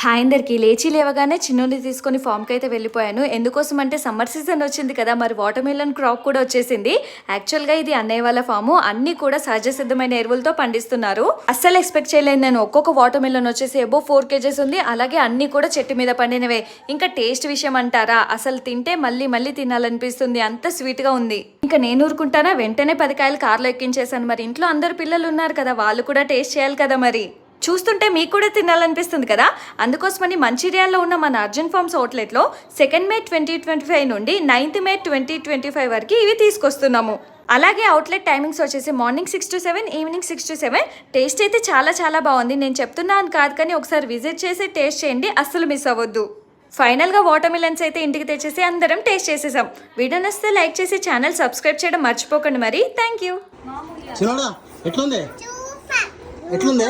Hi అందరికి. లేచి లేవగానే చిన్నుని తీసుకొని ఫామ్కి అయితే వెళ్ళిపోయాను. ఎందుకోసం అంటే సమ్మర్ సీజన్ వచ్చింది కదా, మరి వాటర్ మిలన్ క్రాప్ కూడా వచ్చేసింది. యాక్చువల్గా ఇది అన్నయ్య వాళ్ళ ఫాము, అన్ని కూడా సహజ సిద్ధమైన ఎరువులతో పండిస్తున్నారు. అస్సలు ఎక్స్పెక్ట్ చేయలేదు నేను. ఒక్కొక్క వాటర్ మిలన్ వచ్చేసి ఎబో 4 kgs ఉంది. అలాగే అన్ని కూడా చెట్టు మీద పండినవే. ఇంకా టేస్ట్ విషయం అంటారా, అసలు తింటే మళ్ళీ మళ్ళీ తినాలనిపిస్తుంది, అంత స్వీట్గా ఉంది. ఇంకా నేను ఊరుకుంటానా, వెంటనే 10 కాయలు కార్లో ఎక్కించేసాను. మరి ఇంట్లో అందరు పిల్లలు ఉన్నారు కదా, వాళ్ళు కూడా టేస్ట్ చేయాలి కదా, మరి చూస్తుంటే మీకు కూడా తినాలనిపిస్తుంది కదా. అందుకోసమని మంచిర్యాలలో ఉన్న మన అర్జున్ ఫార్మ్స్ అవుట్లెట్లో 2 May 2025 నుండి 9 May 2025 వరకు ఇవి తీసుకొస్తున్నాము. అలాగే అవుట్లెట్ టైమింగ్స్ వచ్చేసి morning 6 to 7, evening 6 to 7. Taste అయితే చాలా చాలా బాగుంది. నేను చెప్తున్నాను కాదు కానీ ఒకసారి విజిట్ చేసి టేస్ట్ చేయండి, అస్సలు మిస్ అవ్వద్దు. ఫైనల్గా వాటర్ మిలన్స్ అయితే ఇంటికి తెచ్చేసి అందరం టేస్ట్ చేసేసాం. వీడియో నచ్చితే లైక్ చేసి ఛానల్ సబ్స్క్రైబ్ చేయడం మర్చిపోకండి. మరి థ్యాంక్ యూ. ఎట్లుంది